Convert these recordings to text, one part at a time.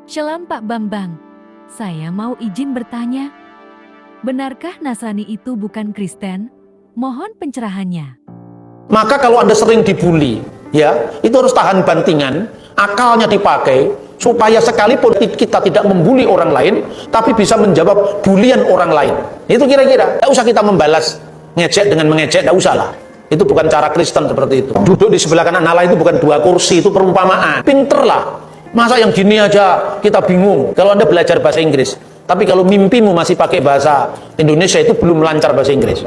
Shalom Pak Bambang, saya mau izin bertanya. Benarkah Nasrani itu bukan Kristen? Mohon pencerahannya. Maka kalau Anda sering dibully, ya, itu harus tahan bantingan, akalnya dipakai, supaya sekalipun kita tidak membuli orang lain, tapi bisa menjawab bulian orang lain. Itu kira-kira, tidak usah kita membalas ngejek dengan mengejek, tidak usah lah. Itu bukan cara Kristen seperti itu. Duduk di sebelah kanan Allah itu bukan dua kursi, itu perumpamaan. Pinterlah. Masa yang gini aja kita bingung. Kalau Anda belajar bahasa Inggris, tapi kalau mimpimu masih pakai bahasa Indonesia, itu belum lancar bahasa Inggris.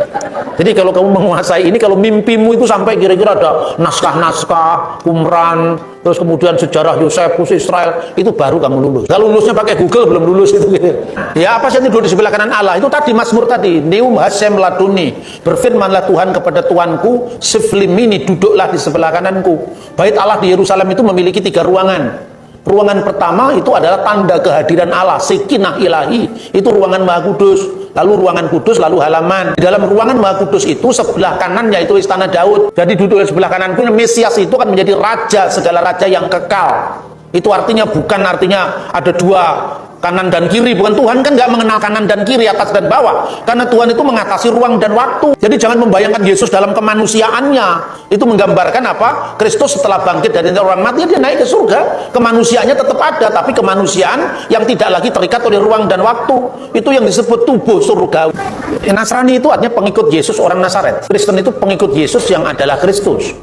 Jadi kalau kamu menguasai ini, kalau mimpimu itu sampai kira-kira ada naskah-naskah, Qumran, terus kemudian sejarah Yosefus Israel, itu baru kamu lulus. Kalau lulusnya pakai Google belum lulus itu. Gitu. Ya apa sih yang duduk di sebelah kanan Allah? Itu tadi Mazmur tadi, Neum Hasem Laduni, berfirmanlah Tuhan kepada Tuanku, Siflimini, duduklah di sebelah kananku. Bait Allah di Yerusalem itu memiliki 3 ruangan. Ruangan pertama itu adalah tanda kehadiran Allah, Sekinah Ilahi, itu ruangan Maha Kudus. Lalu ruangan kudus, lalu halaman. Di dalam ruangan Maha Kudus itu sebelah kanan yaitu istana Daud. Jadi duduk di sebelah kanan pun Mesias itu akan menjadi raja, segala raja yang kekal. Itu artinya bukan artinya ada 2 kanan dan kiri, bukan. Tuhan kan nggak mengenal kanan dan kiri, atas dan bawah, karena Tuhan itu mengatasi ruang dan waktu. Jadi jangan membayangkan Yesus dalam kemanusiaannya. Itu menggambarkan apa? Kristus setelah bangkit dari orang mati, dia naik ke surga. Kemanusiaannya tetap ada, tapi kemanusiaan yang tidak lagi terikat oleh ruang dan waktu. Itu yang disebut tubuh surgawi. Nasrani itu artinya pengikut Yesus, orang Nazaret. Kristen itu pengikut Yesus yang adalah Kristus.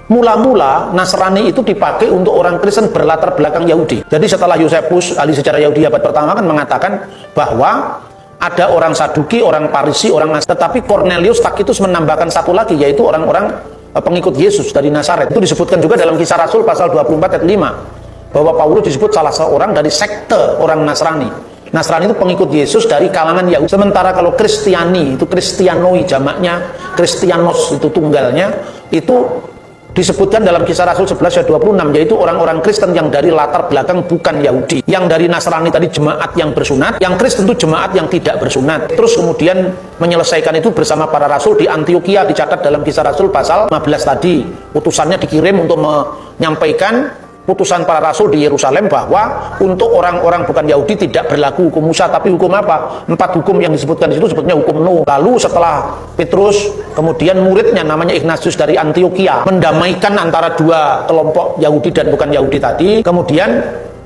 Mula-mula Nasrani itu dipakai untuk orang Kristen berlatar belakang Yahudi. Jadi setelah Yosefus, ahli sejarah Yahudi abad pertama, kan mengatakan bahwa ada orang Saduki, orang Parisi, orang Nasrani. Tetapi Cornelius Tacitus menambahkan satu lagi, yaitu orang-orang pengikut Yesus dari Nazaret. Itu disebutkan juga dalam Kisah Rasul pasal 24 ayat 5, bahwa Paulus disebut salah seorang dari sekte orang Nasrani. Nasrani itu pengikut Yesus dari kalangan Yahudi. Sementara kalau Kristiani, itu Kristianoi jamaknya, Kristianos itu tunggalnya, itu disebutkan dalam Kisah Rasul 11 ayat 26, yaitu orang-orang Kristen yang dari latar belakang bukan Yahudi. Yang dari Nasrani tadi jemaat yang bersunat, yang Kristen itu jemaat yang tidak bersunat. Terus kemudian menyelesaikan itu bersama para rasul di Antioquia, dicatat dalam Kisah Rasul pasal 15 tadi. Utusannya dikirim untuk menyampaikan putusan para rasul di Yerusalem bahwa untuk orang-orang bukan Yahudi tidak berlaku hukum Musa, tapi hukum apa? 4 hukum yang disebutkan di situ sebetulnya hukum Nuh. Lalu setelah Petrus, kemudian muridnya namanya Ignatius dari Antioquia mendamaikan antara 2 kelompok Yahudi dan bukan Yahudi tadi, kemudian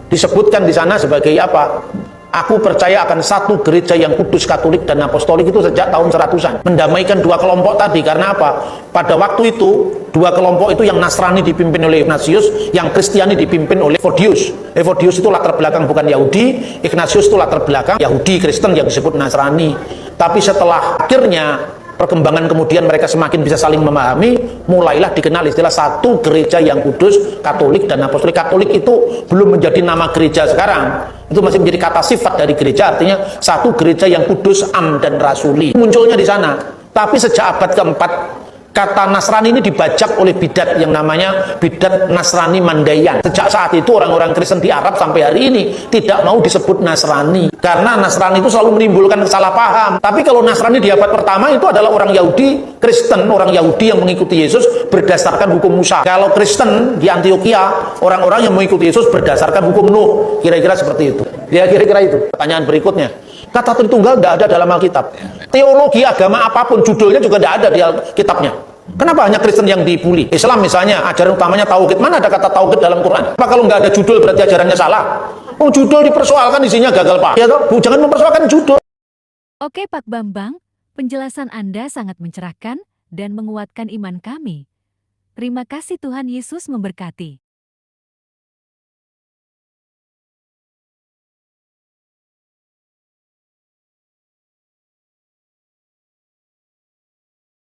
disebutkan di sana sebagai apa? Aku percaya akan satu gereja yang kudus, katolik, dan apostolik, itu sejak tahun 100-an. Mendamaikan 2 kelompok tadi, karena apa? Pada waktu itu, 2 kelompok itu yang Nasrani dipimpin oleh Ignatius, yang Kristiani dipimpin oleh Evodius. Evodius itu latar belakang bukan Yahudi, Ignatius itu latar belakang Yahudi Kristen yang disebut Nasrani. Tapi setelah akhirnya perkembangan kemudian mereka semakin bisa saling memahami, mulailah dikenal istilah satu gereja yang kudus, katolik, dan apostolik. Katolik itu belum menjadi nama gereja sekarang, itu masih menjadi kata sifat dari gereja, artinya satu gereja yang kudus, am, dan rasuli. Munculnya di sana. Tapi sejak abad keempat, kata Nasrani ini dibajak oleh bidat yang namanya bidat Nasrani Mandayan. Sejak saat itu orang-orang Kristen di Arab sampai hari ini tidak mau disebut Nasrani, karena Nasrani itu selalu menimbulkan salah paham. Tapi kalau Nasrani di abad pertama itu adalah orang Yahudi Kristen, orang Yahudi yang mengikuti Yesus berdasarkan hukum Musa. Kalau Kristen di Antioquia, orang-orang yang mengikuti Yesus berdasarkan hukum Nuh. Kira-kira seperti itu. Ya, kira-kira itu. Pertanyaan berikutnya, kata Tritunggal tidak ada dalam Alkitab. Teologi agama apapun judulnya juga tidak ada di Alkitabnya. Kenapa hanya Kristen yang dibully? Islam misalnya, ajaran utamanya tauhid. Mana ada kata tauhid dalam Quran? Apa kalau nggak ada judul berarti ajarannya salah? Oh, judul dipersoalkan, isinya gagal, Pak. Ya toh? Jangan mempersoalkan judul. Oke Pak Bambang, penjelasan Anda sangat mencerahkan dan menguatkan iman kami. Terima kasih, Tuhan Yesus memberkati.